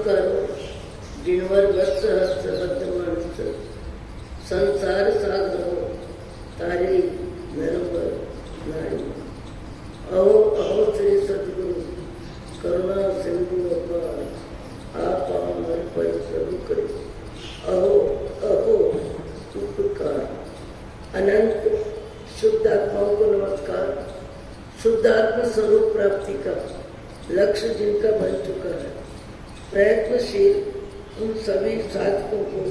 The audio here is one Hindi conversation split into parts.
करो जिनवर वत्स हस्त बद्धमानस संसार सागरो तारे नरवर नारी। अहो अहो श्री सदगुरु करुणा सिंधु अपार आप अमर पर प्रभु करे। अहो अहो उपकार। अनंत शुद्ध आत्माओं को नमस्कार। शुद्ध आत्मा स्वरूप प्राप्ति का लक्ष्य जिनका बन चुका है, प्रयत्नशील उन सभी साधकों को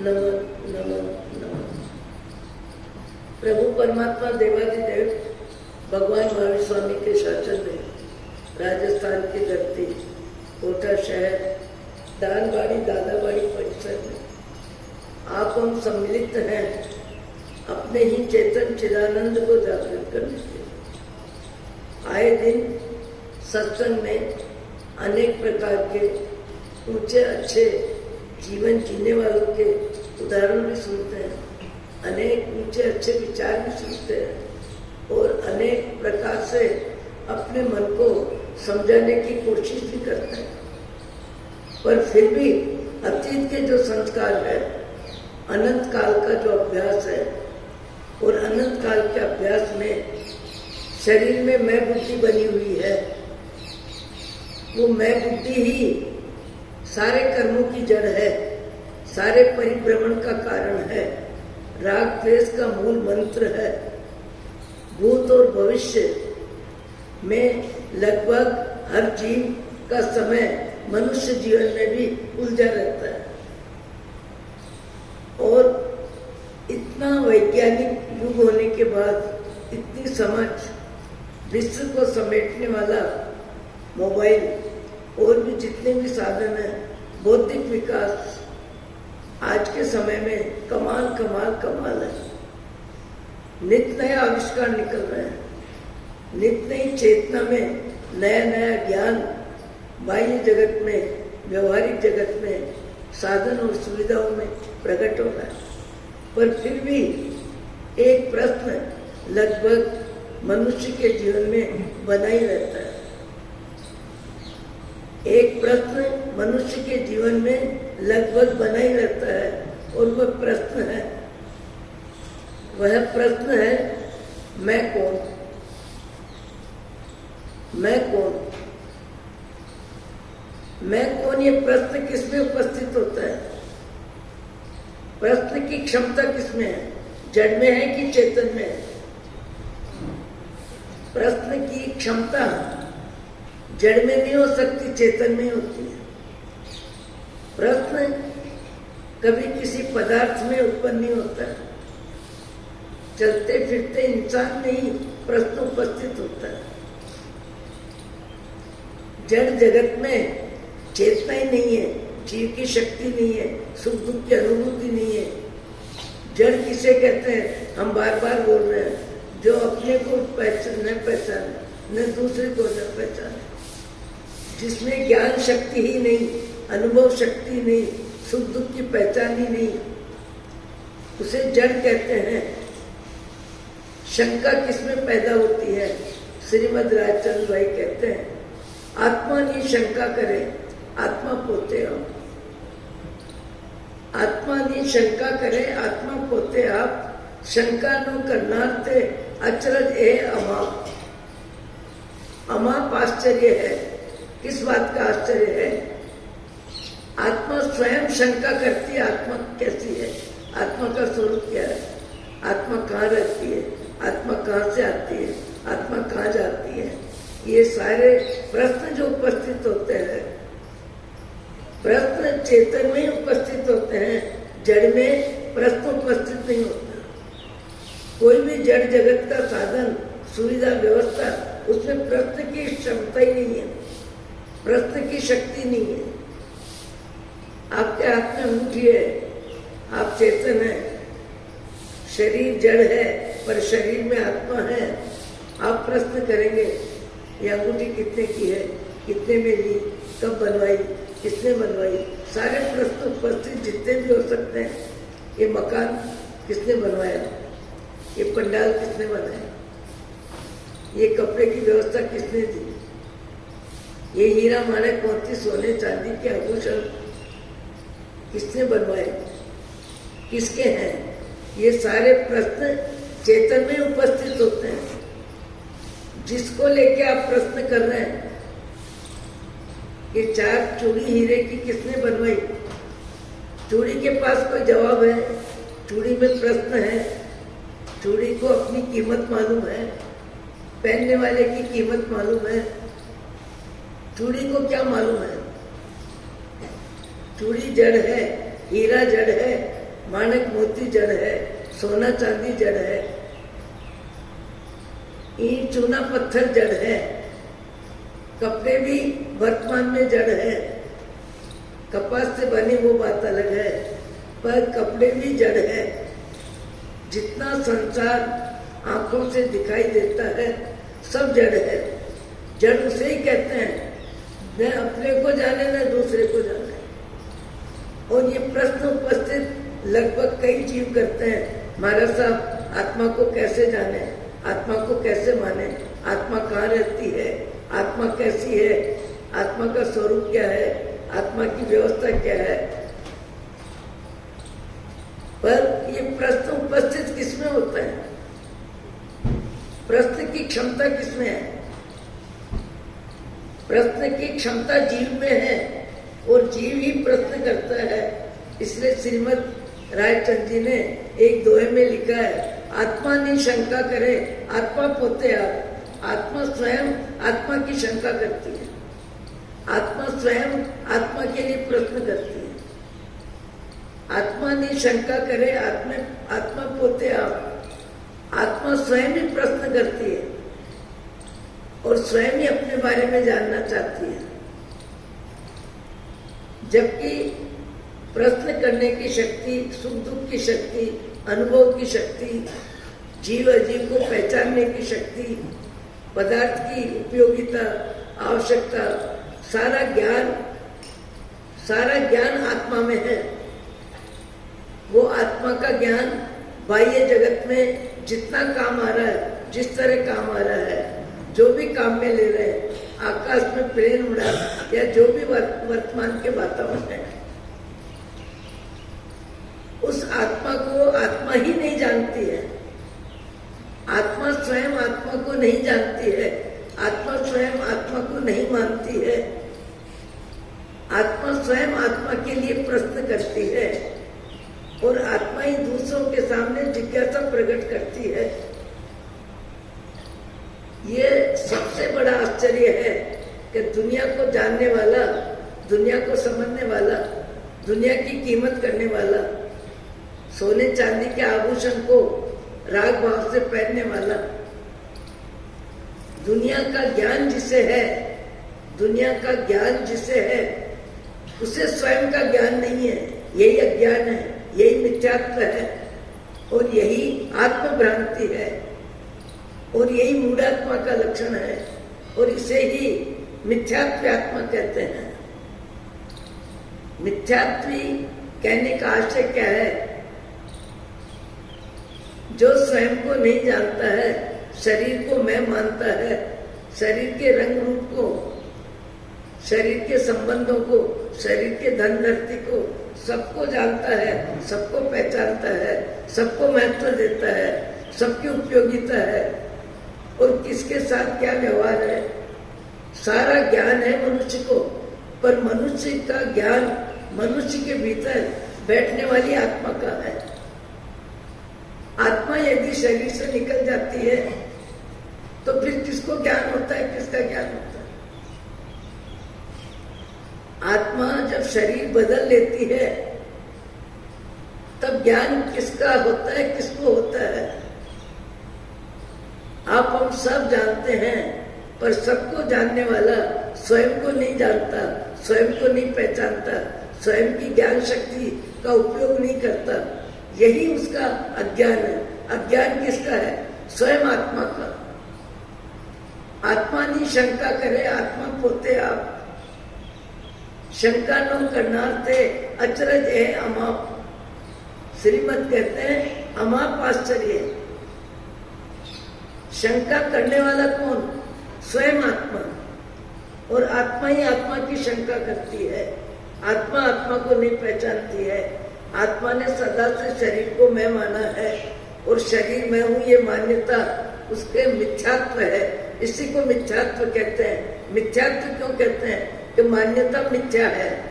नमन नमन नमन। प्रभु परमात्मा देवादिदेव भगवान महावीर स्वामी के शासन में राजस्थान की धरती कोटा शहर दानबाड़ी दादाबाड़ी परिसर में आप हम सम्मिलित हैं अपने ही चेतन चिदानंद को जागृत करने के लिए। आए दिन सत्संग में अनेक प्रकार के ऊंचे अच्छे जीवन जीने वालों के उदाहरण भी सुनते हैं, अनेक ऊंचे अच्छे विचार भी सुनते हैं और अनेक प्रकार से अपने मन को समझाने की कोशिश भी करते हैं। पर फिर भी अतीत के जो संस्कार है, अनंत काल का जो अभ्यास है और अनंत काल के अभ्यास में शरीर में मैं बुद्धि बनी हुई है, वो मैं बुद्धि ही सारे कर्मों की जड़ है, सारे परिभ्रमण का कारण है, राग द्वेष का मूल मंत्र है। भूत और भविष्य में लगभग हर जीव का समय मनुष्य जीवन में भी उलझा रहता है और इतना वैज्ञानिक युग होने के बाद इतनी समझ विश्व को समेटने वाला मोबाइल और भी जितने भी साधन हैं, बौद्धिक विकास आज के समय में कमाल कमाल कमाल है। नित्य नया आविष्कार निकल रहे हैं, नित्य नई चेतना में नया नया ज्ञान बाह्य जगत में, व्यवहारिक जगत में, साधन और सुविधाओं में प्रकट हो रहा है। पर फिर भी एक प्रश्न लगभग मनुष्य के जीवन में बना ही रहता है। एक प्रश्न मनुष्य के जीवन में लगभग बना ही रहता है और वह प्रश्न है मैं कौन। मैं कौन, मैं कौन, ये प्रश्न किसमें उपस्थित होता है? प्रश्न की क्षमता किसमें है? जड़ में है कि चेतन में है? प्रश्न की क्षमता जड़ में नहीं हो सकती, चेतन में होती है। प्रश्न कभी किसी पदार्थ में उत्पन्न नहीं होता है, चलते फिरते इंसान में ही प्रश्न उपस्थित होता है। जड़ जगत में चेतना ही नहीं है, जीव की शक्ति नहीं है, सुख दुख की अनुभूति नहीं है। जड़ किसे कहते हैं? हम बार बार बोल रहे हैं, जो अपने को न पहचाने, न दूसरे को न पहचाने, जिसमें ज्ञान शक्ति ही नहीं, अनुभव शक्ति नहीं, सुख दुख की पहचान ही नहीं, उसे जड़ कहते हैं। शंका किसमें पैदा होती है? श्रीमद राजचंद्र भाई कहते हैं, आत्मा नहीं शंका करे, आत्मा पोते आप। आत्मा नहीं शंका करे, आत्मा पोते आप। शंका नो करनाते अचरज ए अमाप। अमाप आश्चर्य है। किस बात का आश्चर्य है? आत्मा स्वयं शंका करती है, आत्मा कैसी है, आत्मा का स्वरूप क्या है, आत्मा कहाँ रहती है, आत्मा कहाँ से आती है, आत्मा कहाँ जाती है। ये सारे प्रश्न जो उपस्थित होते हैं, प्रश्न चेतन में ही उपस्थित होते हैं, जड़ में प्रश्न उपस्थित नहीं होता। कोई भी जड़ जगत का साधन, सुविधा, व्यवस्था, उसमें प्रश्न की क्षमता ही नहीं है, प्रश्न की शक्ति नहीं है। आपके हाथ में अंगूठी है, आप चेतन है, शरीर जड़ है पर शरीर में आत्मा है। आप प्रश्न करेंगे ये अंगूठी कितने की है, कितने में ली, कब बनवाई, किसने बनवाई, सारे प्रश्न उपस्थित जितने भी हो सकते हैं। ये मकान किसने बनवाया, ये पंडाल किसने बनाया, ये कपड़े की व्यवस्था किसने दी, ये हीरा माणक मोती सोने चांदी के आभूषण किसने बनवाए, किसके हैं? ये सारे प्रश्न चेतन में उपस्थित होते हैं। जिसको लेके आप प्रश्न कर रहे हैं कि 4 चूड़ी हीरे की किसने बनवाई, चूड़ी के पास कोई जवाब है? चूड़ी में प्रश्न है। चूड़ी को अपनी कीमत मालूम है, पहनने वाले की कीमत मालूम है। चूड़ी को क्या मालूम है? चूड़ी जड़ है, हीरा जड़ है, माणक मोती जड़ है, सोना चांदी जड़ है, ईंट चूना पत्थर जड़ है, कपड़े भी वर्तमान में जड़ है। कपास से बनी वो बात अलग है, पर कपड़े भी जड़ है। जितना संसार आंखों से दिखाई देता है सब जड़ है। जड़ उसे ही कहते हैं न अपने को जाने न दूसरे को जाने। और ये प्रश्न उपस्थित लगभग कई जीव करते हैं, महाराज साहब आत्मा को कैसे जाने, आत्मा को कैसे माने, आत्मा कहाँ रहती है, आत्मा कैसी है, आत्मा का स्वरूप क्या है, आत्मा की व्यवस्था क्या है। पर ये प्रश्न उपस्थित किसमें होता है? प्रश्न की क्षमता किसमें है? प्रश्न की क्षमता जीव में है और जीव ही प्रश्न करता है। इसलिए श्रीमद रायचंद जी ने एक दोहे में लिखा है, आत्मा नहीं शंका करे आत्मा पोते आप। आत्मा स्वयं आत्मा की शंका करती है, आत्मा स्वयं आत्मा के लिए प्रश्न करती है। आत्मा नहीं शंका करे आत्मा पोते आप। आत्मा स्वयं ही प्रश्न करती है और स्वयं ही अपने बारे में जानना चाहती है। जबकि प्रश्न करने की शक्ति, सुख दुख की शक्ति, अनुभव की शक्ति, जीव अजीव को पहचानने की शक्ति, पदार्थ की उपयोगिता, आवश्यकता, सारा ज्ञान आत्मा में है। वो आत्मा का ज्ञान बाह्य जगत में जितना काम आ रहा है, जिस तरह काम आ रहा है, जो भी काम में ले रहे हैं, आकाश में प्लेन उड़ा या जो भी वर्तमान के वातावरण है, उस आत्मा को आत्मा ही नहीं जानती है। आत्मा स्वयं आत्मा को नहीं जानती है, आत्मा स्वयं आत्मा को नहीं मानती है। आत्मा स्वयं आत्मा के लिए प्रश्न करती है और आत्मा ही दूसरों के सामने जिज्ञासा प्रकट करती है। ये सबसे बड़ा आश्चर्य है कि दुनिया को जानने वाला, दुनिया को समझने वाला, दुनिया की कीमत करने वाला, सोने चांदी के आभूषण को राग भाव से पहनने वाला, दुनिया का ज्ञान जिसे है, दुनिया का ज्ञान जिसे है, उसे स्वयं का ज्ञान नहीं है। यही अज्ञान है, यही मिथ्यात्व है और यही आत्मभ्रांति है और यही मूढ़ात्मा का लक्षण है और इसे ही मिथ्यात्व आत्मा कहते हैं। मिथ्यात्वी कहने का आशय क्या है? जो स्वयं को नहीं जानता है, शरीर को मैं मानता है, शरीर के रंग रूप को, शरीर के संबंधों को, शरीर के धन धरती को, सबको जानता है, सबको पहचानता है, सबको महत्व देता है, सबकी उपयोगिता है और किसके साथ क्या व्यवहार है, सारा ज्ञान है मनुष्य को। पर मनुष्य का ज्ञान मनुष्य के भीतर बैठने वाली आत्मा का है। आत्मा यदि शरीर से निकल जाती है तो फिर किसको ज्ञान होता है, किसका ज्ञान होता है? आत्मा जब शरीर बदल लेती है तब ज्ञान किसका होता है, किसको होता है? आप हम सब जानते हैं, पर सबको जानने वाला स्वयं को नहीं जानता, स्वयं को नहीं पहचानता, स्वयं की ज्ञान शक्ति का उपयोग नहीं करता। यही उसका अज्ञान है। अज्ञान किसका है? स्वयं आत्मा का। आत्मा नहीं शंका करे आत्मा पोते आप। शंका नो करनार्थे अचरज है अमाप। श्रीमद कहते हैं अमाप आश्चर्य। शंका करने वाला कौन? स्वयं आत्मा। और आत्मा ही आत्मा की शंका करती है। आत्मा आत्मा को नहीं पहचानती है। आत्मा ने सदा से शरीर को मैं माना है और शरीर मैं हूँ ये मान्यता उसके मिथ्यात्व है। इसी को मिथ्यात्व कहते हैं। मिथ्यात्व क्यों कहते हैं? कि मान्यता मिथ्या है।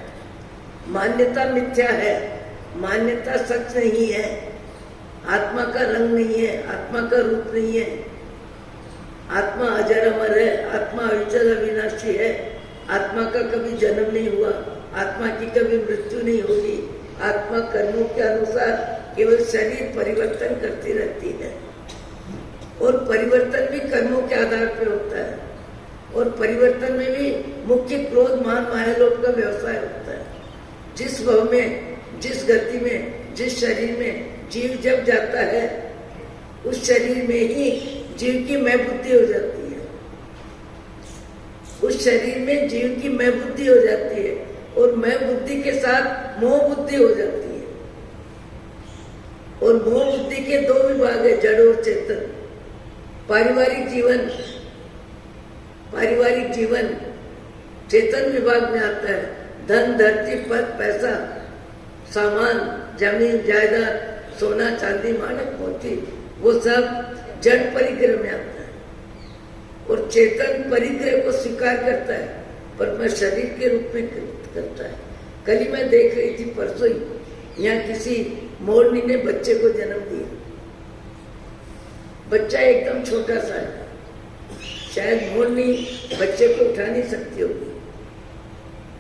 मान्यता मिथ्या है। मान्यता सच नहीं है। आत्मा का रंग नहीं है, आत्मा का रूप नहीं है। आत्मा अजर अमर है, आत्मा अविचल अविनाशी है। आत्मा का कभी जन्म नहीं हुआ, आत्मा की कभी मृत्यु नहीं होगी। आत्मा कर्मों के अनुसार केवल शरीर परिवर्तन करती रहती है और परिवर्तन भी कर्मों के आधार पर होता है। और परिवर्तन में भी मुख्य क्रोध मान माया लोभ का व्यवसाय होता है। जिस भाव में, जिस गति में, जिस शरीर में जीव जब जाता है उस शरीर में ही जीव की मैं बुद्धि हो जाती है। उस शरीर में जीव की मैं बुद्धि हो जाती है और मैं बुद्धि के साथ मोह बुद्धि हो जाती है। और मोह बुद्धि के दो विभाग है, जड़ और चेतन। पारिवारिक जीवन चेतन विभाग में आता है। धन, धरती, पद, पैसा, सामान, जमीन, जायदाद, सोना, चांदी, माणक, मोती, वो सब जड़ परिग्रह में आता है। और चेतन परिग्रह को स्वीकार करता है पर मैं शरीर के रूप में करता है। कल ही मैं देख रही थी, परसों ही यहाँ किसी मोरनी ने बच्चे को जन्म दिया। बच्चा एकदम छोटा सा है। शायद मोरनी बच्चे को उठा नहीं सकती होगी।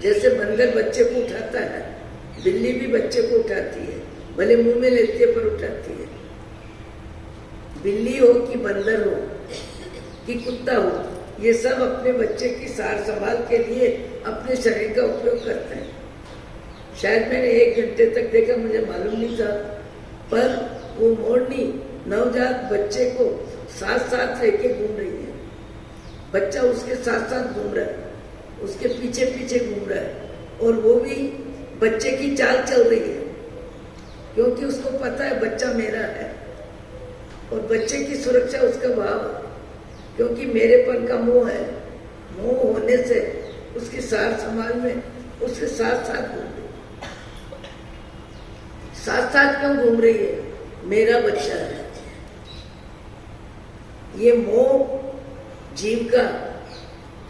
जैसे बंदर बच्चे को उठाता है, बिल्ली भी बच्चे को उठाती है, भले मुंह में लेती है पर उठाती है। बिल्ली हो कि बंदर हो कि कुत्ता हो, ये सब अपने बच्चे की सार संभाल के लिए अपने शरीर का उपयोग करते हैं। शायद मैंने 1 घंटे तक देखा, मुझे मालूम नहीं था, पर वो मोरनी नवजात बच्चे को साथ साथ लेके घूम रही है। बच्चा उसके साथ साथ घूम रहा है, उसके पीछे पीछे घूम रहा है और वो भी बच्चे की चाल चल रही है क्योंकि उसको पता है बच्चा मेरा है। और बच्चे की सुरक्षा उसका भाव है क्योंकि मेरेपन का मोह है। मोह होने से उसकी सार संभाल में उसके साथ साथ घूम रही है। साथ साथ क्यों घूम रही है? मेरा बच्चा है। ये मोह जीव का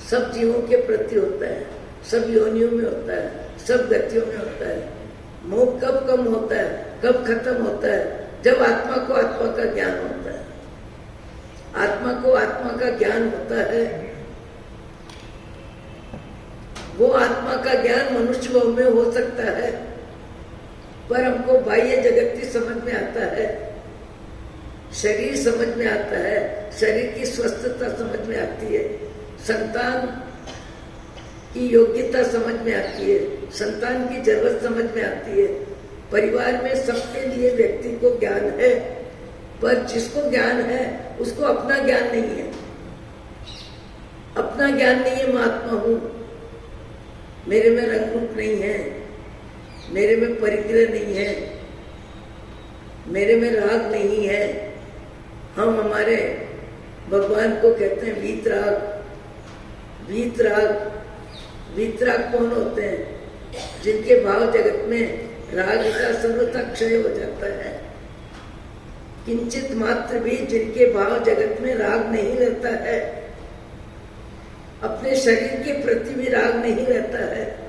सब जीवों के प्रति होता है, सब योनियों में होता है, सब गतियों में होता है। मोह कब कम होता है, कब खत्म होता है? जब आत्मा को आत्मा का ज्ञान होता है। आत्मा को आत्मा का ज्ञान होता है। वो आत्मा का ज्ञान मनुष्य भाव में हो सकता है पर हमको बाह्य जगत की समझ में आता है, शरीर समझ में आता है, शरीर की स्वस्थता समझ में आती है, संतान की योग्यता समझ में आती है, संतान की जरूरत समझ में आती है। परिवार में सबके लिए व्यक्ति को ज्ञान है पर जिसको ज्ञान है उसको अपना ज्ञान नहीं है। अपना ज्ञान नहीं है। मैं आत्मा हूं, मेरे में रंग रूप नहीं है, मेरे में परिग्रह नहीं है, मेरे में राग नहीं है। हम हमारे भगवान को कहते हैं वीतराग। वीतराग वीतराग कौन होते हैं? जिनके भाव जगत में राग का सर्वथा क्षय हो जाता है। किंचित मात्र भी जिनके भाव जगत में राग नहीं रहता है, अपने शरीर के प्रति भी राग नहीं रहता है।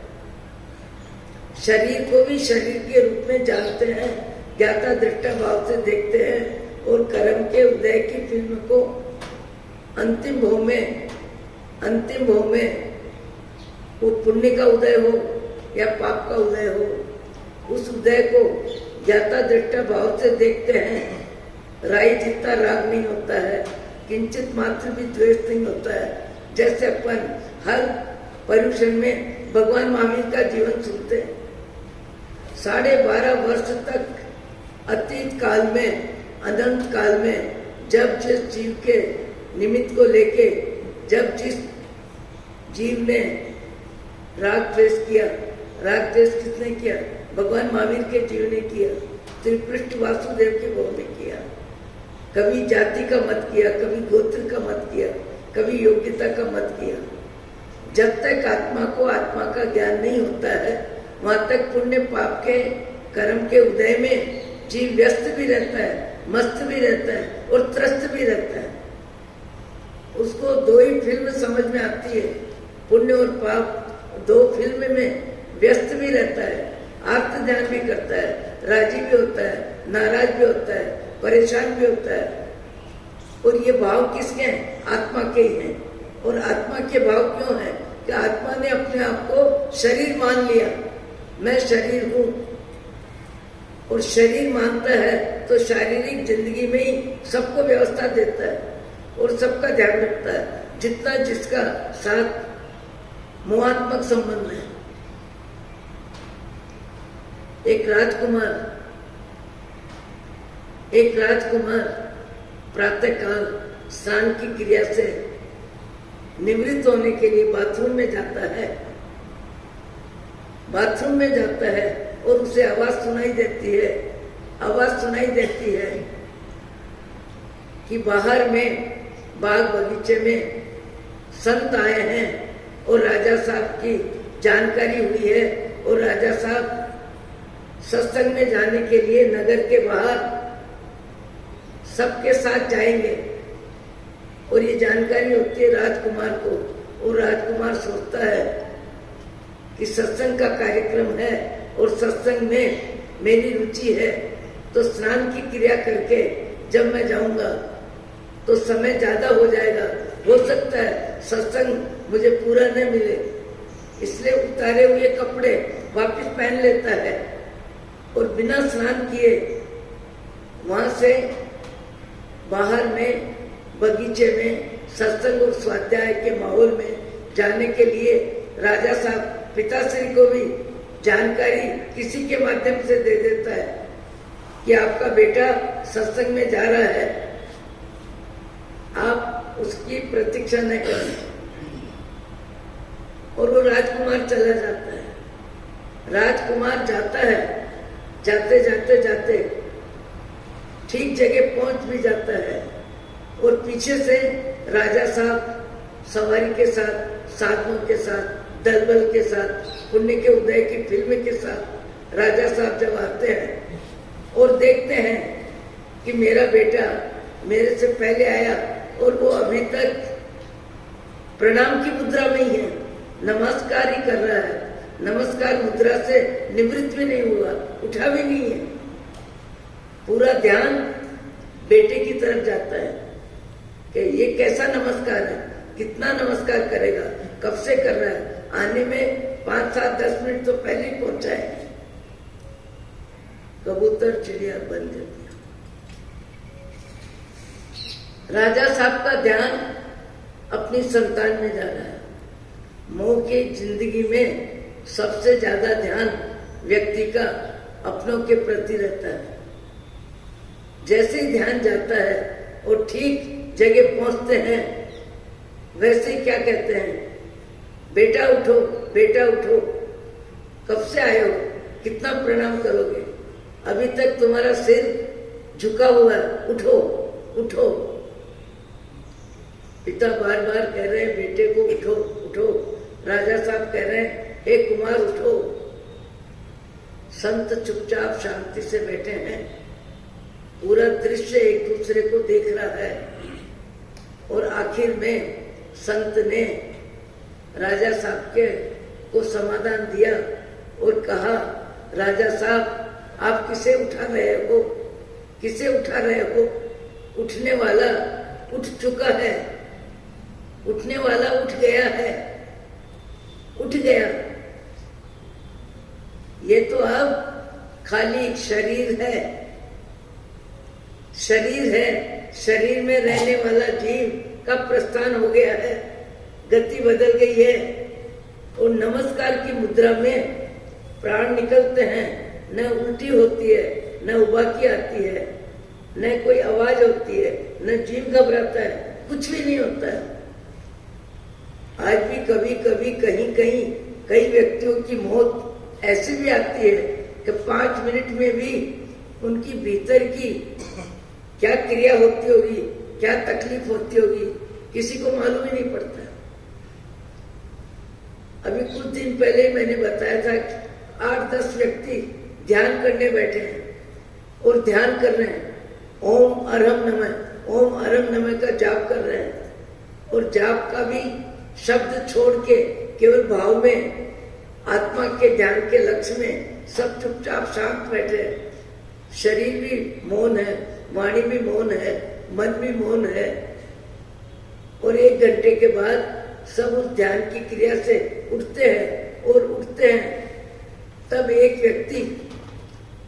शरीर को भी शरीर के रूप में जानते हैं, ज्ञाता दृष्टा भाव से देखते हैं और कर्म के उदय की फिल्म को अंतिम भाव में वो पुण्य का उदय हो या पाप का उदय हो, उस उदय को ज्ञाता दृष्टा भाव से देखते हैं। राई जितना राग नहीं होता है, किंचित मात्र भी द्वेष नहीं होता है। जैसे अपन हर पर्युषण में भगवान महावीर का जीवन सुनते हैं। 12.5 वर्ष तक अतीत काल में, अनंत काल में, जब जिस जीव के निमित्त को लेके, जब जिस जीव ने राग द्वेष किया, राग द्वेष किसने किया? भगवान महावीर के जीव ने किया, त्रिपृष्ठ वासुदेव के भाव में किया। कभी जाति का मत किया, कभी गोत्र का मत किया, कभी योग्यता का मत किया। जब तक आत्मा को आत्मा का ज्ञान नहीं होता है, वहां तक पुण्य पाप के कर्म के उदय में जीव व्यस्त भी रहता है, मस्त भी रहता है और त्रस्त भी रहता है। उसको दो ही फिल्म समझ में आती है, पुण्य और पाप। दो फिल्म में व्यस्त भी रहता है, आर्त ध्यान भी करता है, राजी भी होता है, नाराज भी होता है, परेशान भी होता है। और ये भाव किसके हैं? आत्मा के ही हैं। और आत्मा के भाव क्यों है? कि आत्मा ने अपने आप को शरीर मान लिया, मैं शरीर हूं। और शरीर मानता है तो शारीरिक जिंदगी में ही सबको व्यवस्था देता है और सबका ध्यान रखता है, जितना जिसका साथ मोहात्मक संबंध है। एक राजकुमार प्रातःकाल स्नान की क्रिया से निवृत्त होने के लिए बाथरूम में जाता है। बाथरूम में जाता है और उसे आवाज सुनाई देती है कि बाहर में बाग बगीचे में संत आए हैं और राजा साहब की जानकारी हुई है और राजा साहब सत्संग में जाने के लिए नगर के बाहर सबके साथ जाएंगे। और ये जानकारी होती है राजकुमार को, और राजकुमार सोचता है कि सत्संग का कार्यक्रम है और सत्संग में मेरी रुचि है, तो स्नान की क्रिया करके जब मैं जाऊंगा तो समय ज्यादा हो जाएगा, हो सकता है सत्संग मुझे पूरा न मिले, इसलिए उतारे हुए कपड़े वापस पहन लेता है और बिना स्नान किए वहां से बाहर में बगीचे में सत्संग और स्वाध्याय के माहौल में जाने के लिए राजा साहब पिताश्री को भी जानकारी किसी के माध्यम से दे देता है कि आपका बेटा सत्संग में जा रहा है, आप उसकी प्रतीक्षा न करें। और वो राजकुमार चला जाता है। राजकुमार जाता है, जाते ठीक जगह पहुंच भी जाता है और पीछे से राजा साहब सवारी के साथ, साधनों के साथ, दलबल के साथ, पुण्य के उदय की फिल्म के साथ राजा साहब जब आते हैं और देखते हैं कि मेरा बेटा मेरे से पहले आया और वो अभी तक प्रणाम की मुद्रा में ही है, नमस्कार ही कर रहा है, नमस्कार मुद्रा से निवृत्त भी नहीं हुआ, उठा भी नहीं है, पूरा ध्यान बेटे की तरफ जाता है कि ये कैसा नमस्कार है, कितना नमस्कार करेगा, कब से कर रहा है, आने में 5, 7, 10 मिनट तो पहले ही पहुंचा है। कबूतर चिड़िया बन जाती है। राजा साहब का ध्यान अपनी संतान में जा रहा है। मोह की जिंदगी में सबसे ज्यादा ध्यान व्यक्ति का अपनों के प्रति रहता है। जैसे ही ध्यान जाता है और ठीक जगह पहुंचते हैं, वैसे ही क्या कहते हैं, बेटा उठो, बेटा उठो, कब से आए हो, कितना प्रणाम करोगे, अभी तक तुम्हारा सिर झुका हुआ है, उठो उठो। पिता बार बार कह रहे हैं बेटे को उठो उठो। राजा साहब कह रहे हैं हे कुमार उठो। संत चुपचाप शांति से बैठे हैं, पूरा दृश्य एक दूसरे को देख रहा है। और आखिर में संत ने राजा साहब के को समाधान दिया और कहा, राजा साहब आप किसे उठा रहे हो, किसे उठा रहे हो, उठने वाला उठ चुका है, उठने वाला उठ गया है, उठ गया। ये तो अब खाली शरीर है, शरीर है, शरीर में रहने वाला जीव का प्रस्थान हो गया है, गति बदल गई है। और नमस्कार की मुद्रा में प्राण निकलते हैं, न उल्टी होती है, न उबाकी आती है, न कोई आवाज होती है, न जीव घबराता है, कुछ भी नहीं होता है। आज भी कभी कभी कहीं कहीं कई व्यक्तियों की मौत ऐसी भी आती है कि 5 मिनट में भी उनकी भीतर की क्या क्रिया होती होगी, क्या तकलीफ होती होगी, किसी को मालूम ही नहीं पड़ता। अभी कुछ दिन पहले ही मैंने बताया था कि 8-10 व्यक्ति ध्यान करने बैठे हैं और ध्यान कर रहे हैं, ओम अरहम नमः का जाप कर रहे हैं, और जाप का भी शब्द छोड़ के केवल भाव में आत्मा के ध्यान के लक्ष्य में सब चुपचाप शांत बैठे हैं। शरीर भी मौन है, वाणी भी मौन है, मन भी मौन है, और 1 घंटे के बाद सब उस ध्यान की क्रिया से उठते हैं। तब एक व्यक्ति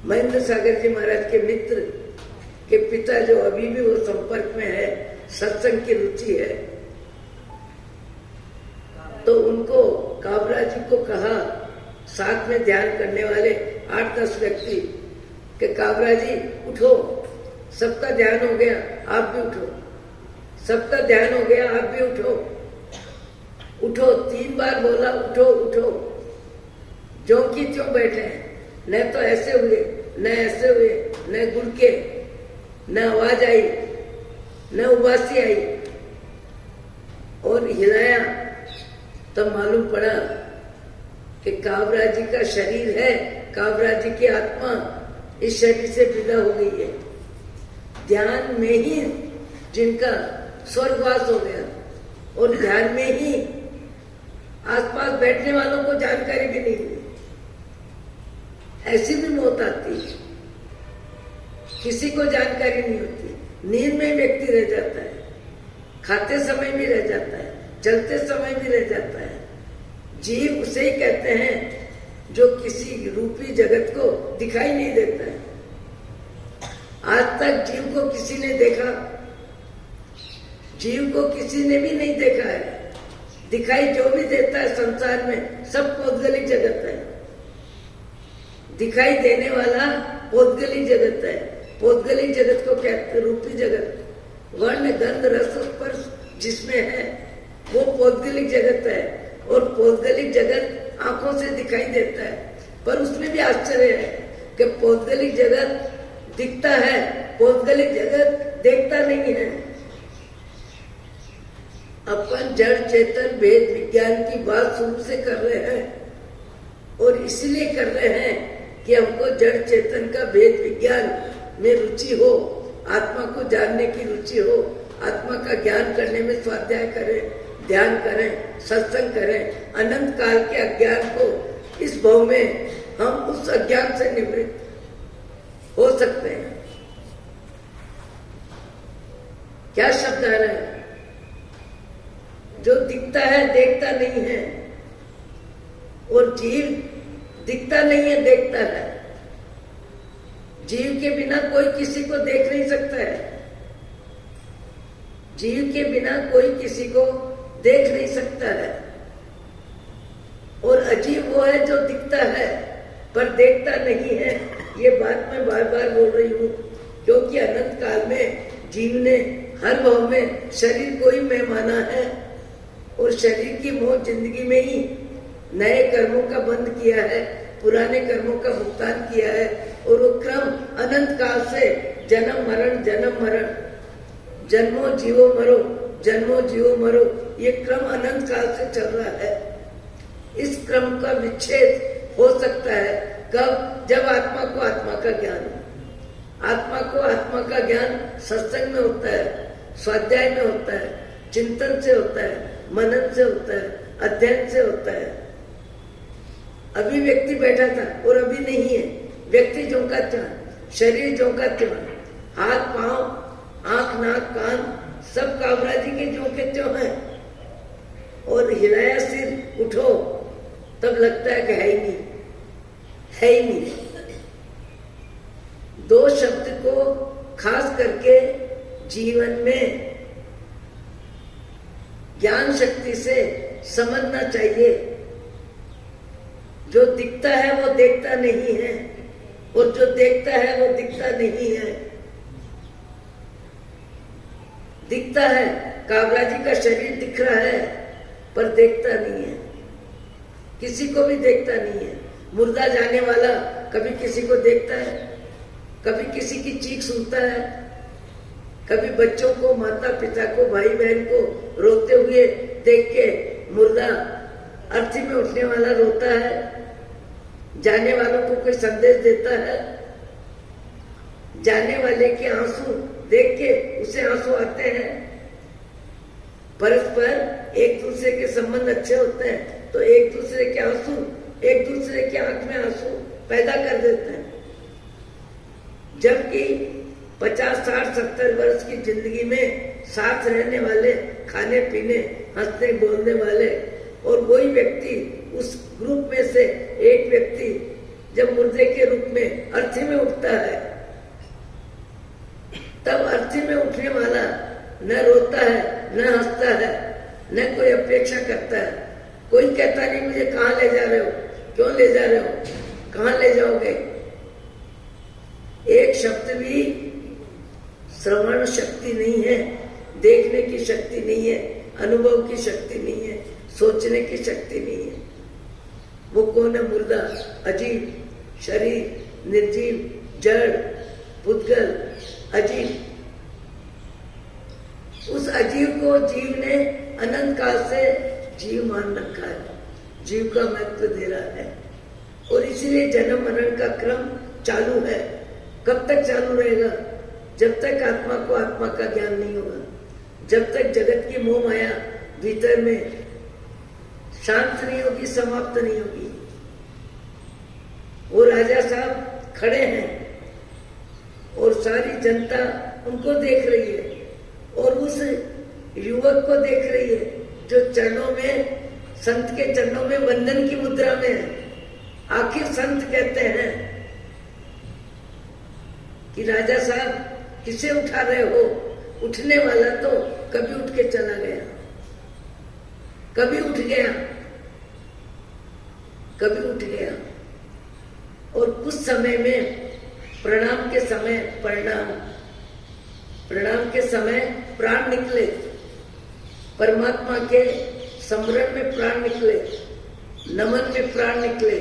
महेंद्र सागर जी महाराज के मित्र के पिता, जो अभी भी वो संपर्क में है, सत्संग की रुचि है, तो उनको काबरा जी को कहा, साथ में ध्यान करने वाले 8-10 व्यक्ति, कि काबरा जी उठो, सबका ध्यान हो गया, आप भी उठो, सबका ध्यान हो गया, आप भी उठो, उठो। 3 बार बोला, उठो उठो। जो कि त्यों बैठे हैं, न तो ऐसे हुए, न ऐसे हुए, न गुड़के, न आवाज आई, न उबासी आई, और हिलाया, तब मालूम पड़ा कि काबरा जी का शरीर है, काबरा जी की आत्मा इस शरीर से विदा हो गई है। ध्यान में ही जिनका स्वर्गवास हो गया, और ध्यान में ही आसपास बैठने वालों को जानकारी भी नहीं हुई। ऐसी भी मौत आती है, किसी को जानकारी नहीं होती, नींद में व्यक्ति रह जाता है, खाते समय भी रह जाता है, चलते समय भी रह जाता है। जीव उसे ही कहते हैं जो किसी रूपी जगत को दिखाई नहीं देता है। आज तक जीव को किसी ने देखा, जीव को किसी ने भी नहीं देखा है। दिखाई जो भी देता है संसार में, सब पौद्गलिक जगत है। दिखाई देने वाला पौद्गलिक जगत है। पौद्गलिक जगत को कहते, रूपी जगत, वर्ण गंध रस स्पर्श जिसमें है, वो पौद्गलिक जगत है। और पौद्गलिक जगत आंखों से दिखाई देता है, पर उसमें भी आश्चर्य है कि पौद्गलिक जगत दिखता है, पौद्गलिक जगत देखता नहीं है। अपन जड़ चेतन भेद विज्ञान की बात शुरू से कर रहे हैं, और इसलिए कर रहे हैं कि हमको जड़ चेतन का भेद विज्ञान में रुचि हो, आत्मा को जानने की रुचि हो, आत्मा का ज्ञान करने में स्वाध्याय करें, ध्यान करें, सत्संग करें। अनंत काल के अज्ञान को इस भाव में हम उस अज्ञान से निवृत्त हो सकते हैं। क्या शब्द आ रहा है? जो दिखता है देखता नहीं है, और जीव दिखता नहीं है देखता है। जीव के बिना कोई किसी को देख नहीं सकता है। जीव के बिना कोई किसी को देख नहीं सकता है। और अजीब वो है जो दिखता है पर देखता नहीं है। ये बात मैं बार बार बोल रही हूँ, क्योंकि अनंत काल में जीव ने हर भाव में शरीर को ही मैं माना है, और शरीर की मौत जिंदगी में ही नए कर्मों का बंद किया है, पुराने कर्मों का भुगतान किया है। और वो क्रम अनंत काल से जन्म मरण, जन्मो जीवो मरो, जन्मो जीवो मरो, ये क्रम अनंत काल से चल रहा है। इस क्रम का विच्छेद हो सकता है कब? जब आत्मा को आत्मा का ज्ञान हो। आत्मा को आत्मा का ज्ञान सत्संग में होता है, स्वाध्याय में होता है, चिंतन से होता है, मनन से होता है, अध्ययन से होता है। अभी व्यक्ति बैठा था और अभी नहीं है। व्यक्ति जो का त्यों, शरीर जो का त्यों, हाथ पांव, आंख नाक कान सब काबरा जी के जो के त्यों है। और हिलाया सिर, उठो, तब लगता है कि है ही नहीं, है ही नहीं। दो शब्द को खास करके जीवन में ज्ञान शक्ति से समझना चाहिए। जो दिखता है वो देखता नहीं है, और जो देखता है वो दिखता नहीं है। दिखता है, काबरा जी का शरीर दिख रहा है, पर देखता नहीं है, किसी को भी देखता नहीं है। मुर्दा जाने वाला कभी किसी को देखता है, कभी किसी की चीख सुनता है, कभी बच्चों को, माता पिता को, भाई बहन को रोते हुए देख के मुर्दा अर्थी में उठने वाला रोता है, जाने वालों को कोई संदेश देता है, जाने वाले के आंसू देख के उसे आंसू आते हैं। परस्पर एक दूसरे के संबंध अच्छे होते हैं तो एक दूसरे के आंसू, एक दूसरे की आंख में आंसू पैदा कर देते हैं। जबकि 50, 60, 70 वर्ष की जिंदगी में साथ रहने वाले, खाने पीने, हंसने बोलने वाले, और वही व्यक्ति, उस ग्रुप में से एक व्यक्ति जब मुर्दे के रूप में अर्थी में उठता है, तब अर्थी में उठने वाला न रोता है, न हंसता है, न कोई अपेक्षा करता है। कोई कहता नहीं मुझे कहाँ ले जा रहे हो, क्यों ले जा रहे हो, कहाँ ले जाओगे। एक शब्द भी श्रवण शक्ति नहीं है, देखने की शक्ति नहीं है, अनुभव की शक्ति नहीं है, सोचने की शक्ति नहीं है। वो कौन है? मुर्दा, अजीब शरीर, निर्जीव, जड़, पुद्गल, अजीब। उस अजीव को जीव ने अनंत काल से जीव मान रखा है, जीव का महत्व दे रहा है, और इसीलिए जन्म मरण का क्रम चालू है। कब तक चालू रहेगा? जब तक आत्मा को आत्मा का ज्ञान नहीं होगा, जब तक जगत की मोह माया भीतर में शांत नहीं होगी, समाप्त नहीं होगी। वो राजा साहब खड़े हैं और सारी जनता उनको देख रही है, और उस युवक को देख रही है जो चरणों में, संत के चरणों में वंदन की मुद्रा में है। आखिर संत कहते हैं कि राजा साहब किसे उठा रहे हो? उठने वाला तो कभी उठ के चला गया, कभी उठ गया, कभी उठ गया। और कुछ समय में प्रणाम के समय प्रणाम के समय प्राण निकले, परमात्मा के स्मरण में प्राण निकले, नमन में प्राण निकले।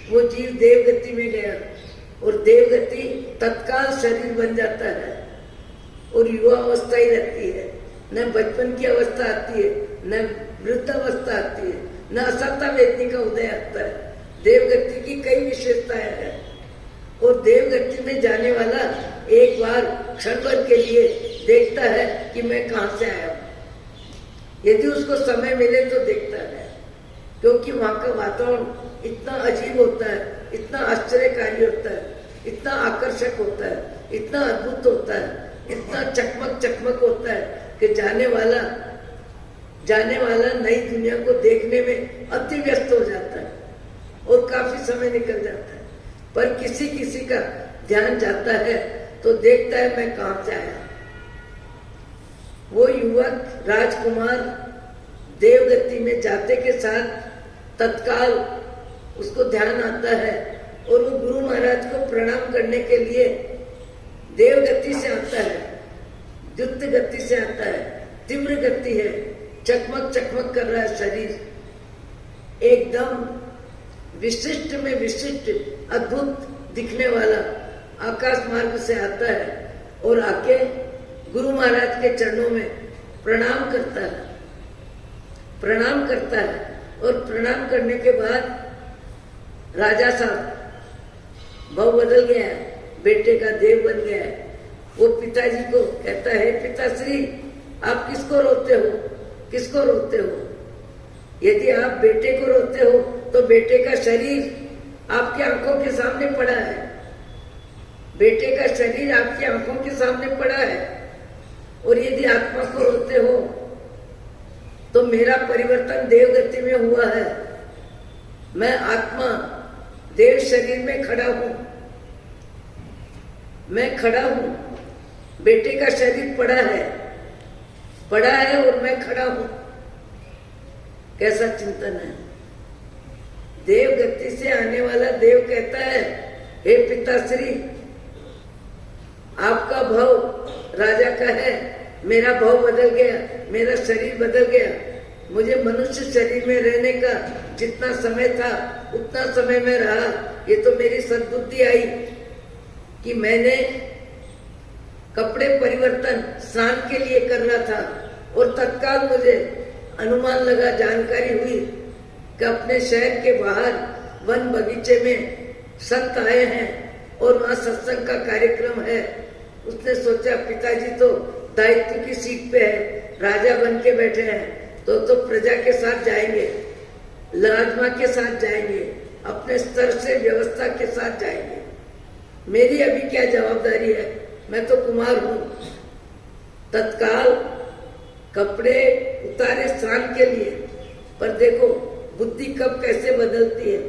वो जीव देवगति में गया, और देवगति तत्काल शरीर बन जाता है, और युवा अवस्था ही रहती है। न बचपन की अवस्था आती है, न वृद्ध अवस्था आती है, न असत्ता वेदनी का उदय आता है। देवगति की कई विशेषताएं हैं, और देवगति में जाने वाला एक बार क्षण भर के लिए देखता है कि मैं कहां से आया हूं। यदि उसको समय मिले तो देखता है, क्योंकि वहां का वातावरण इतना अजीब होता है, इतना आश्चर्यकारी होता है, इतना आकर्षक होता है, इतना अद्भुत होता है, इतना चकमक होता है कि जाने वाला नई दुनिया को देखने में अति व्यस्त हो जाता है और काफी समय निकल जाता है। पर किसी किसी का ध्यान जाता है तो देखता है मैं कहां से आया। वो युवक राजकुमार देवगति में जाते के साथ तत्काल उसको ध्यान आता है, और वो गुरु महाराज को प्रणाम करने के लिए देवगति से आता है, द्रुत गति से आता है, तीव्र गति है, चकमक कर रहा है शरीर, एकदम विशिष्ट में विशिष्ट अद्भुत दिखने वाला आकाश मार्ग से आता है, और आके गुरु महाराज के चरणों में प्रणाम करता है। और प्रणाम करने के बाद राजा साहब भाव बदल गया है, बेटे का देव बन गया है। वो पिताजी को कहता है, पिताश्री आप किसको रोते हो? यदि आप बेटे को रोते हो तो बेटे का शरीर आपकी आंखों के सामने पड़ा है, बेटे का शरीर आपकी आंखों के सामने पड़ा है। और यदि आत्मा को रोते हो तो मेरा परिवर्तन देवगति में हुआ है, मैं आत्मा देव शरीर में खड़ा हूं, बेटे का शरीर पड़ा है और मैं खड़ा हूं। कैसा चिंतन है। देवगति से आने वाला देव कहता है, हे पिताश्री आपका भाव राजा का है, मेरा भाव बदल गया, मेरा शरीर बदल गया। मुझे मनुष्य शरीर में रहने का जितना समय था उतना समय में रहा। ये तो मेरी सद्बुद्धि आई कि मैंने कपड़े परिवर्तन स्नान के लिए करना था, और तत्काल मुझे अनुमान लगा, जानकारी हुई कि अपने शहर के बाहर वन बगीचे में संत आए हैं और वहां सत्संग का कार्यक्रम है। उसने सोचा पिताजी तो दायित्व की सीट पे है, राजा बन के बैठे हैं, तो प्रजा के साथ जाएंगे, लाजमा के साथ जाएंगे, अपने स्तर से व्यवस्था के साथ जाएंगे। मेरी अभी क्या जवाबदारी है, मैं तो कुमार हूं। तत्काल कपड़े उतारे स्नान के लिए, पर देखो बुद्धि कब कैसे बदलती है।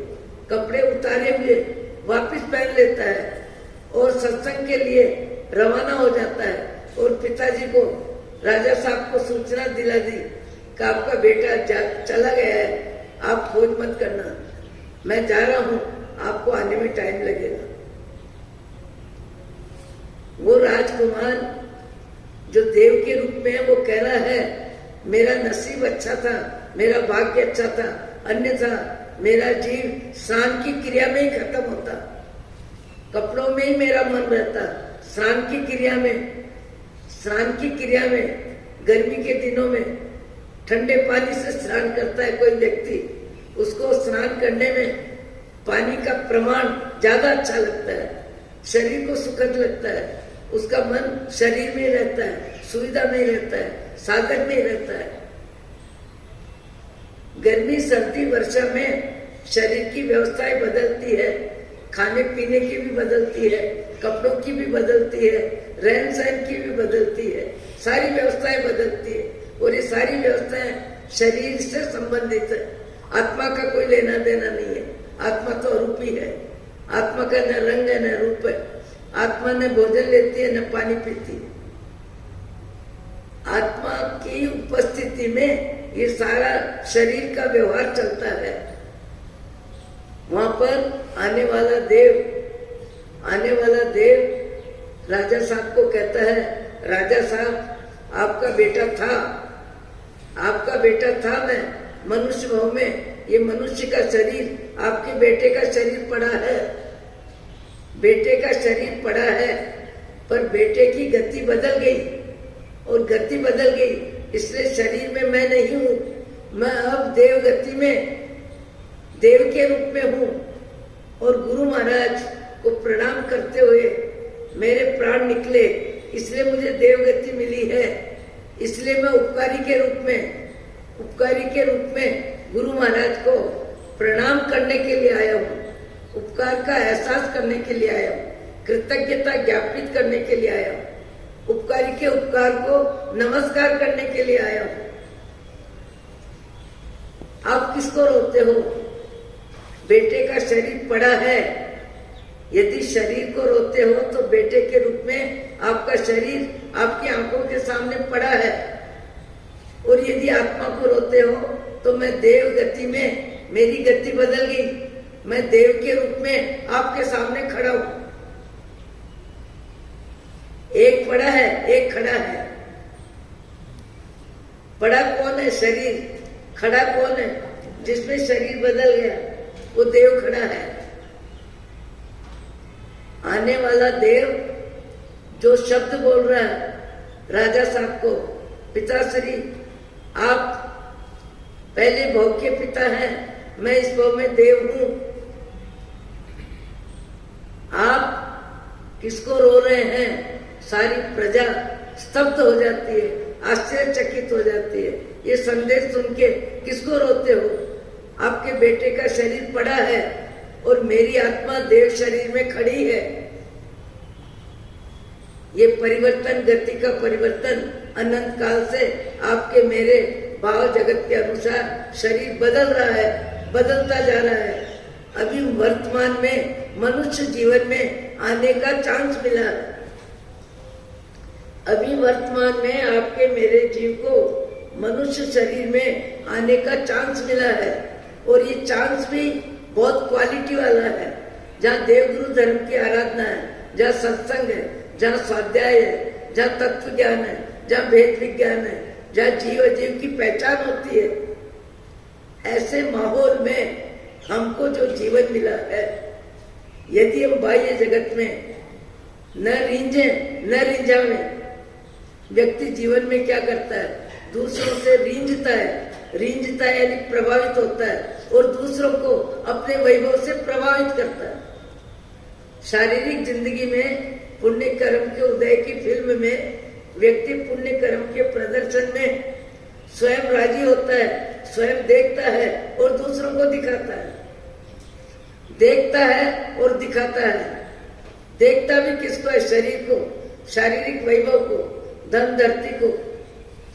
कपड़े उतारे हुए वापस पहन लेता है और सत्संग के लिए रवाना हो जाता है। और पिताजी को, राजा साहब को सूचना दिला दी कि आपका बेटा चला गया है, आप खोज मत करना, मैं जा रहा हूं, आपको आने में टाइम लगेगा। वो राजकुमार जो देव के रूप में है, वो कह रहा है मेरा नसीब अच्छा था, मेरा भाग्य अच्छा था, अन्यथा मेरा जीव स्नान की क्रिया में ही खत्म होता, कपड़ों में ही मेरा मन रहता। स्नान की क्रिया में गर्मी के दिनों में ठंडे पानी से स्नान करता है कोई व्यक्ति, उसको स्नान करने में पानी का प्रमाण ज्यादा अच्छा लगता है, शरीर को सुखद लगता है, उसका मन शरीर में रहता है, सुविधा में रहता है, सागर में रहता है। गर्मी सर्दी वर्षा में शरीर की व्यवस्थाएं बदलती है, खाने पीने की भी बदलती है, कपड़ों की भी बदलती है, रहन सहन की भी बदलती है, सारी व्यवस्थाएं बदलती है। और ये सारी व्यवस्थाएं शरीर से संबंधित है, आत्मा का कोई लेना देना नहीं है। आत्मा तो अरूपी है, आत्मा का न रंग है न रूप है, आत्मा न भोजन लेती है न पानी पीती है। आत्मा की उपस्थिति में ये सारा शरीर का व्यवहार चलता है। वहां पर आने वाला देव राजा साहब को कहता है, राजा साहब आपका बेटा था मैं मनुष्य भाव में, ये मनुष्य का शरीर आपके बेटे का शरीर पड़ा है, बेटे का शरीर पड़ा है, पर बेटे की गति बदल गई, और गति बदल गई इसलिए शरीर में मैं नहीं हूं, मैं अब देव गति में देव के रूप में हूं। और गुरु महाराज को प्रणाम करते हुए मेरे प्राण निकले, इसलिए मुझे देव गति मिली है, इसलिए मैं उपकारी के रूप में गुरु महाराज को प्रणाम करने के लिए आया हूँ, उपकार का एहसास करने के लिए आया हूँ, कृतज्ञता ज्ञापित करने के लिए आया हूँ, उपकारी के उपकार को नमस्कार करने के लिए आया हूँ। आप किसको रोते हो? बेटे का शरीर पड़ा है, यदि शरीर को रोते हो तो बेटे के रूप में आपका शरीर आपकी आंखों के सामने पड़ा है, और यदि आत्मा को रोते हो तो मैं देव गति में, मेरी गति बदल गई, मैं देव के रूप में आपके सामने खड़ा हूं। एक पड़ा है, एक खड़ा है। पड़ा कौन है? शरीर। खड़ा कौन है? जिसमें शरीर बदल गया, वो देव खड़ा है। आने वाला देव जो शब्द बोल रहा है राजा साहब को, पिताश्री आप पहले भव के पिता हैं, मैं इस भव में देव हूं, आप किसको रो रहे हैं? सारी प्रजा स्तब्ध हो जाती है, आश्चर्यचकित हो जाती है। ये संदेश सुन के किसको रोते हो? आपके बेटे का शरीर पड़ा है और मेरी आत्मा देव शरीर में खड़ी है। ये परिवर्तन, गति का परिवर्तन अनंत काल से आपके मेरे भाव जगत के अनुसार शरीर बदल रहा है, बदलता जा रहा है। अभी वर्तमान में मनुष्य जीवन में आने का चांस मिला है। अभी वर्तमान में आपके मेरे जीव को मनुष्य शरीर में आने का चांस मिला है, और ये चांस भी बहुत क्वालिटी वाला है। जहाँ देवगुरु धर्म की आराधना है, जहाँ सत्संग है, जहाँ स्वाध्याय है, जहाँ तत्व ज्ञान है, जहाँ भेद विज्ञान है, जहाँ जीव अजीव की पहचान होती है, ऐसे माहौल में हमको जो जीवन मिला है, यदि हम बाह्य जगत में न रींझे न रिंझावे, व्यक्ति जीवन में क्या करता है? दूसरों से रींझता है, रींझता है यानी प्रभावित होता है और दूसरों को अपने वैभव से प्रभावित करता है। शारीरिक जिंदगी में पुण्य कर्म के उदय की फिल्म में व्यक्ति पुण्य कर्म के प्रदर्शन में स्वयं राजी होता है, स्वयं देखता है और दूसरों को दिखाता है। देखता है और दिखाता है। देखता भी किसको है? शरीर को, शारीरिक वैभव को, धन धरती को,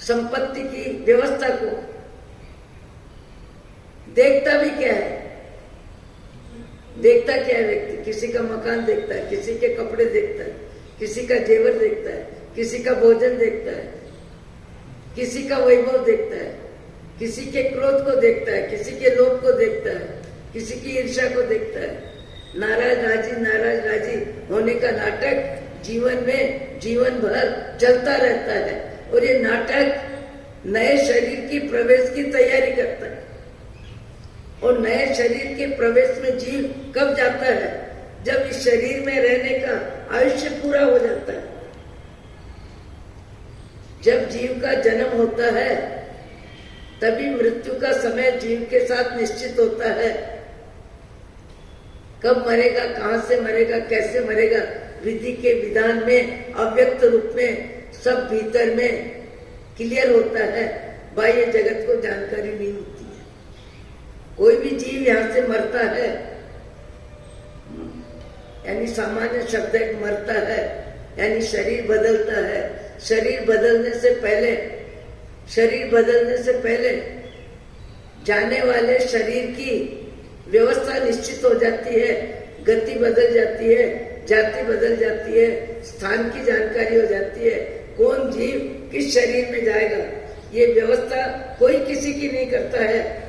संपत्ति की व्यवस्था को। देखता भी क्या है? देखता क्या है व्यक्ति? किसी का मकान देखता है, किसी के कपड़े देखता है, किसी का जेवर देखता है, किसी का भोजन देखता है, किसी का वैभव देखता है, किसी के क्रोध को देखता है, किसी के लोभ को देखता है, किसी की ईर्ष्या को देखता है। नाराज राजी होने का नाटक जीवन में जीवन भर चलता रहता है और ये नाटक नए शरीर की प्रवेश की तैयारी करता है। और नए शरीर के प्रवेश में जीव कब जाता है? जब इस शरीर में रहने का आयुष्य पूरा हो जाता है। जब जीव का जन्म होता है तभी मृत्यु का समय जीव के साथ निश्चित होता है। कब मरेगा, कहां से मरेगा, कैसे मरेगा, विधि के विधान में अव्यक्त रूप में सब भीतर में क्लियर होता है। बाह्य जगत को जानकारी नहीं होती है। कोई भी जीव यहां से मरता है यानी सामान्य शब्द एक मरता है यानी शरीर बदलता है। शरीर बदलने से पहले जाने वाले शरीर की व्यवस्था निश्चित हो जाती है, गति बदल जाती है, जाति बदल जाती है, स्थान की जानकारी हो जाती है, कौन जीव किस शरीर में जाएगा। ये व्यवस्था कोई किसी की नहीं करता है।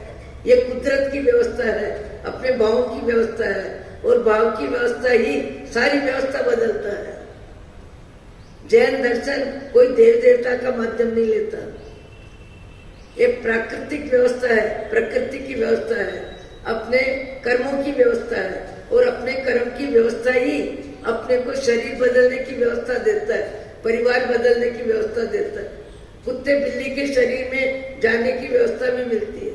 ये कुदरत की व्यवस्था है, अपने भावों की व्यवस्था है और भाव की व्यवस्था ही सारी व्यवस्था बदलता है। जैन दर्शन कोई देव देवता का माध्यम नहीं लेता। ये प्राकृतिक व्यवस्था है, प्रकृति की व्यवस्था है, अपने कर्मों की व्यवस्था है और अपने कर्म की व्यवस्था ही अपने को शरीर बदलने की व्यवस्था देता है, परिवार बदलने की व्यवस्था देता है। कुत्ते बिल्ली के शरीर में जाने की व्यवस्था भी मिलती है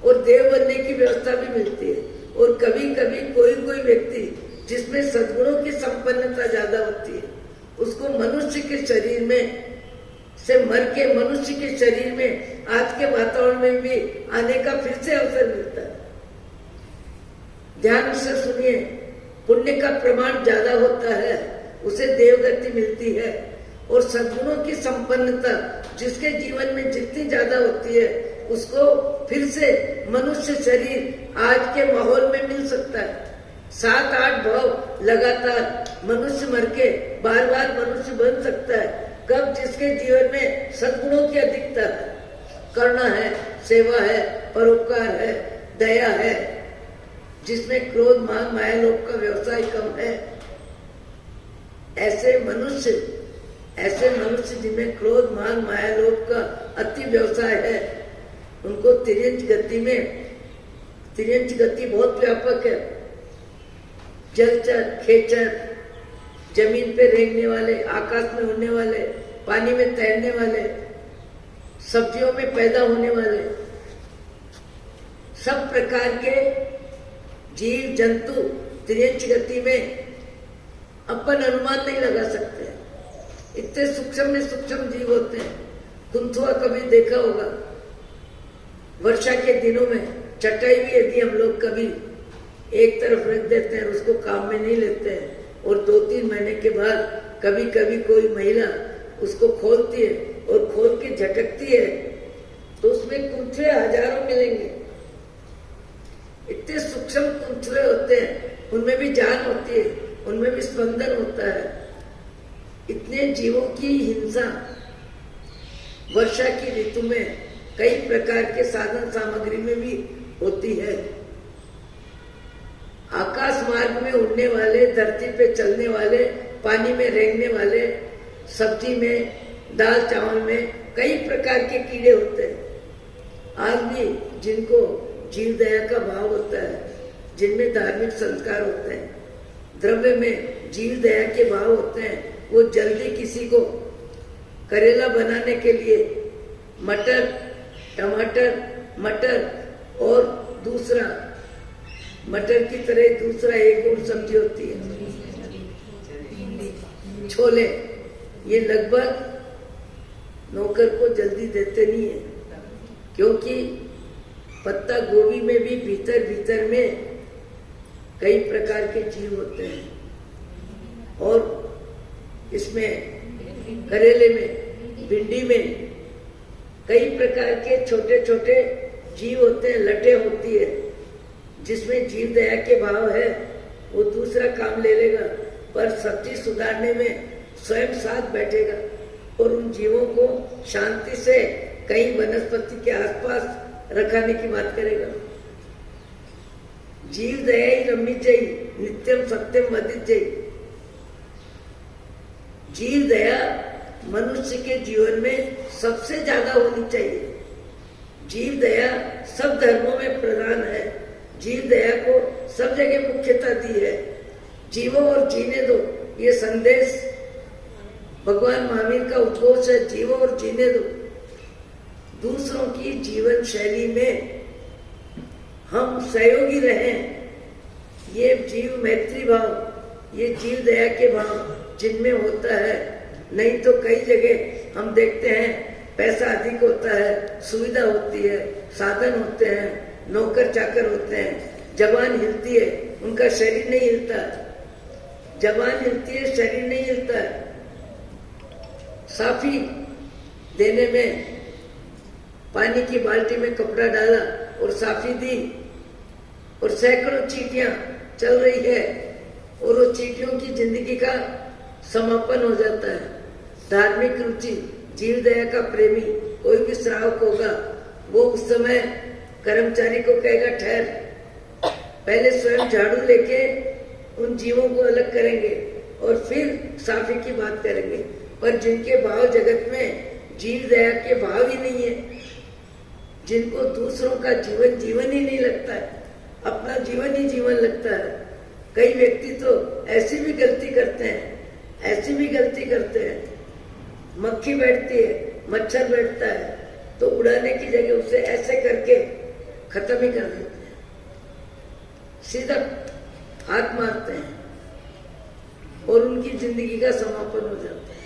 और देव बनने की व्यवस्था भी मिलती है। और कभी कभी कोई व्यक्ति जिसमें सद्गुणों की संपन्नता ज्यादा होती है उसको मनुष्य के शरीर में से मर के मनुष्य के शरीर में आज के वातावरण में भी आने का फिर से अवसर मिलता है। ध्यान से सुनिए, पुण्य का प्रमाण ज्यादा होता है उसे देवगति मिलती है और सद्गुणों की संपन्नता जिसके जीवन में जितनी ज्यादा होती है उसको फिर से मनुष्य शरीर आज के माहौल में मिल सकता है। 7-8 भाव लगातार मनुष्य मर के बार बार मनुष्य बन सकता है। कब? जिसके जीवन में सद्गुणों की अधिकता है, करुणा है, सेवा है, परोपकार है, दया है, जिसमें क्रोध मान माया लोभ का व्यवसाय कम है। ऐसे मनुष्य जिनमें क्रोध मान माया लोभ का अति व्यवसाय है उनको तिर्यंच गति बहुत व्यापक है। जलचर, खेचर, जमीन पे रेंगने वाले, आकाश में उड़ने वाले, पानी में तैरने वाले, सब्जियों में पैदा होने वाले, सब प्रकार के जीव जंतु तिर्यंच गति में अपन अनुमान नहीं लगा सकते। इतने सूक्ष्म में सूक्ष्म जीव होते हैं। कुंथुआ कभी देखा होगा, वर्षा के दिनों में चटाई भी यदि हम लोग कभी एक तरफ रख देते हैं उसको काम में नहीं लेते हैं और 2-3 महीने के बाद कभी कभी कोई महिला उसको खोलती है और खोल के झटकती है तो उसमें कुंथुए हजारों मिलेंगे। इतने सूक्ष्म कुंथुए होते हैं, उनमें भी जान होती है, उनमें भी स्पंदन होता है। इतने जीवों की हिंसा वर्षा की ऋतु में कई प्रकार के साधन सामग्री में भी होती है। आकाश मार्ग में उड़ने वाले, धरती पे चलने वाले, पानी में रेंगने वाले, सब्जी में, दाल चावल में कई प्रकार के कीड़े होते हैं। आज भी जिनको जीव दया का भाव होता है, जिनमें धार्मिक संस्कार होते हैं, द्रव्य में जीव दया के भाव होते हैं, वो जल्दी किसी को करेला बनाने के लिए मटर टमाटर, मटर और दूसरा मटर की तरह दूसरा एक और सब्जी होती है छोले। ये लगभग नौकर को जल्दी देते नहीं है, क्योंकि पत्ता गोभी में भी भीतर भीतर में कई प्रकार के जीव होते हैं और इसमें करेले में, भिंडी में कई प्रकार के छोटे छोटे जीव होते हैं, लटे होती है। जिसमें जीव दया के भाव है वो दूसरा काम ले लेगा, पर सब्जी सुधारने में स्वयं साथ बैठेगा और उन जीवों को शांति से कई वनस्पति के आसपास रखाने की बात करेगा। जीव दया ही रमिजयी नित्यम सत्यम वदिजयी। जीव दया मनुष्य के जीवन में सबसे ज्यादा होनी चाहिए। जीव दया सब धर्मों में प्रधान है। जीव दया को सब जगह मुख्यता दी है। जीवो और जीने दो, ये संदेश भगवान महावीर का उद्घोष है। जीवो और जीने दो। दूसरों की जीवन शैली में हम सहयोगी रहें, ये जीव मैत्री भाव, ये जीव दया के भाव जिनमें होता है। नहीं तो कई जगह हम देखते हैं पैसा अधिक होता है, सुविधा होती है, साधन होते हैं, नौकर चाकर होते हैं, जबान हिलती है, उनका शरीर नहीं हिलता। जबान हिलती है, शरीर नहीं हिलता है। साफी देने में पानी की बाल्टी में कपड़ा डाला और साफी दी और सैकड़ों चींटियां चल रही है और वो चींटियों की जिंदगी का समापन हो जाता है। धार्मिक रुचि, जीव दया का प्रेमी कोई भी श्रावक होगा, वो उस समय कर्मचारी को कहेगा ठहर, पहले स्वयं झाड़ू लेके उन जीवों को अलग करेंगे और फिर साफी की बात करेंगे। पर जिनके भाव जगत में जीव दया के भाव ही नहीं है, जिनको दूसरों का जीवन जीवन ही नहीं लगता है, अपना जीवन ही जीवन लगता है। कई व्यक्ति तो ऐसी भी गलती करते हैं, ऐसी भी गलती करते हैं। मक्खी बैठती है, मच्छर बैठता है, तो उड़ाने की जगह उसे ऐसे करके खत्म ही कर देते हैं, सीधा हाथ मारते हैं और उनकी जिंदगी का समापन हो जाता है।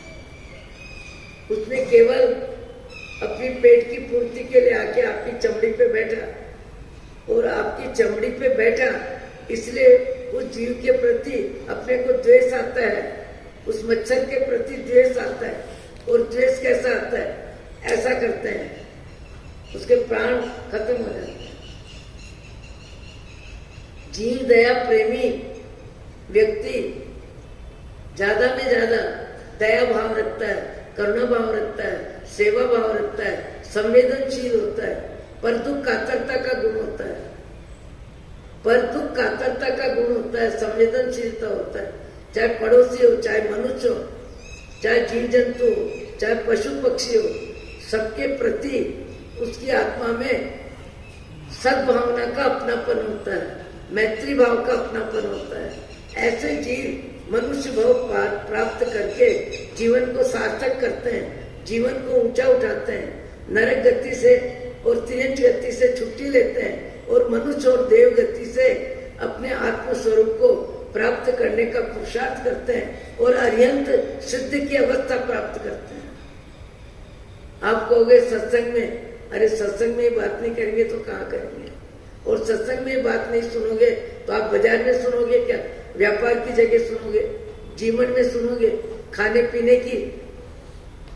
उसने केवल अपनी पेट की पूर्ति के लिए आके आपकी चमड़ी पे बैठा और आपकी चमड़ी पे बैठा, इसलिए उस जीव के प्रति अपने को द्वेष आता है, उस मच्छर के प्रति द्वेष आता है। और द्वेष कैसा आता है? ऐसा करते हैं, उसके प्राण खत्म हो जाते हैं। जीव दया प्रेमी व्यक्ति ज्यादा में ज्यादा दया भाव रखता है, करुणा भाव रखता है, सेवा भाव रखता है, संवेदनशील होता है, पर दुख कातरता का गुण होता है। पर दुख कातरता का गुण होता है, संवेदनशीलता होता है। चाहे पड़ोसी हो, चाहे मनुष्य हो, चाहे जीव जंतु हो, चाहे पशु पक्षी हो, सबके प्रति उसकी आत्मा में सद्भावना का अपनापन होता है, मैत्री भाव का अपनापन होता है। ऐसे जीव मनुष्य भाव प्राप्त करके जीवन को सार्थक करते हैं, जीवन को ऊंचा उठाते हैं, नरक गति से और त्रियंच गति से छुट्टी लेते हैं और मनुष्य और देव गति से अपने आत्म स्वरूप को प्राप्त करने का पुरुषार्थ करते हैं और अरिहंत सिद्ध की अवस्था प्राप्त करते हैं। आप कहोगे सत्संग में, अरे सत्संग में बात नहीं करेंगे तो कहाँ करेंगे? और सत्संग में बात नहीं सुनोगे तो आप बाजार में सुनोगे क्या? व्यापार की जगह सुनोगे, जीवन में सुनोगे, खाने पीने की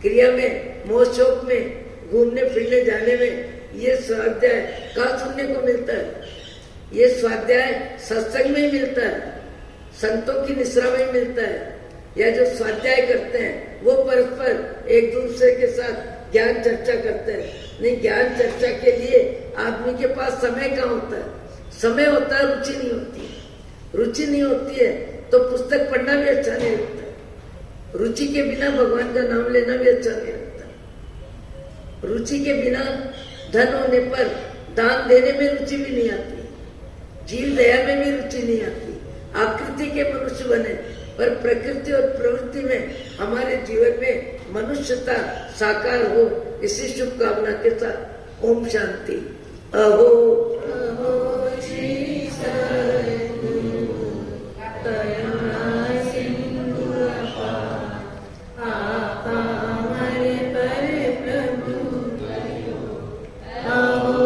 क्रिया में, मोह शौक में, घूमने फिरने जाने में, ये स्वाध्याय कहाँ सुनने को मिलता है? ये स्वाध्याय सत्संग में ही मिलता है, संतों की निश्रा में मिलता है। या जो स्वाध्याय करते हैं वो परस्पर एक दूसरे के साथ ज्ञान चर्चा करते हैं। नहीं, ज्ञान चर्चा के लिए आदमी के पास समय कहाँ होता है? समय होता है, रुचि नहीं होती है। रुचि नहीं होती है तो पुस्तक पढ़ना भी अच्छा नहीं लगता। रुचि के बिना भगवान का नाम लेना भी अच्छा नहीं लगता। रुचि के बिना धन होने पर दान देने में रुचि भी नहीं आती, जीव दया में भी रुचि नहीं आती। आकृति के मनुष्य बने पर प्रकृति और प्रवृत्ति में हमारे जीवन में मनुष्यता साकार हो, इसी शुभकामना के साथ ओम शांति। अहो श्री सद्गुरु करुणा सिंधु आपा हमारे पर प्रभु अहो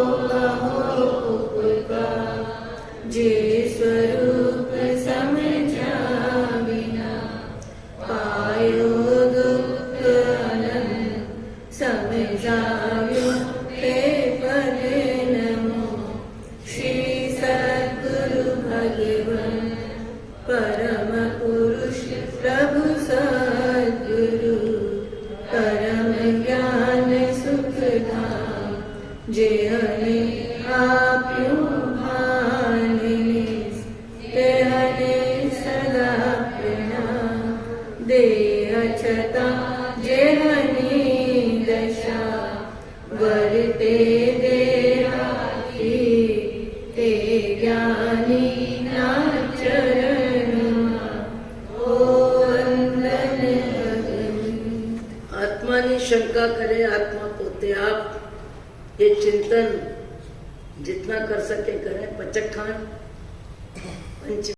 उपकार जे स्वरूप समझा बिना पायो दुख अनंत समझायो हे परे नमो श्री सद्गुरु भगवान परम पुरुष प्रभु सद्गुरु परम ज्ञान सुखधाम जे हने आप्यो भाने ते हने सदा प्रणाम देह छता जे हनी दशा वरते देहाती ते ज्ञानी ना चरण ओ वंदन आत्मा ની शंका करे आत्मा पोते आप, ये चिंतन जितना कर सके करें। पचक खान पंच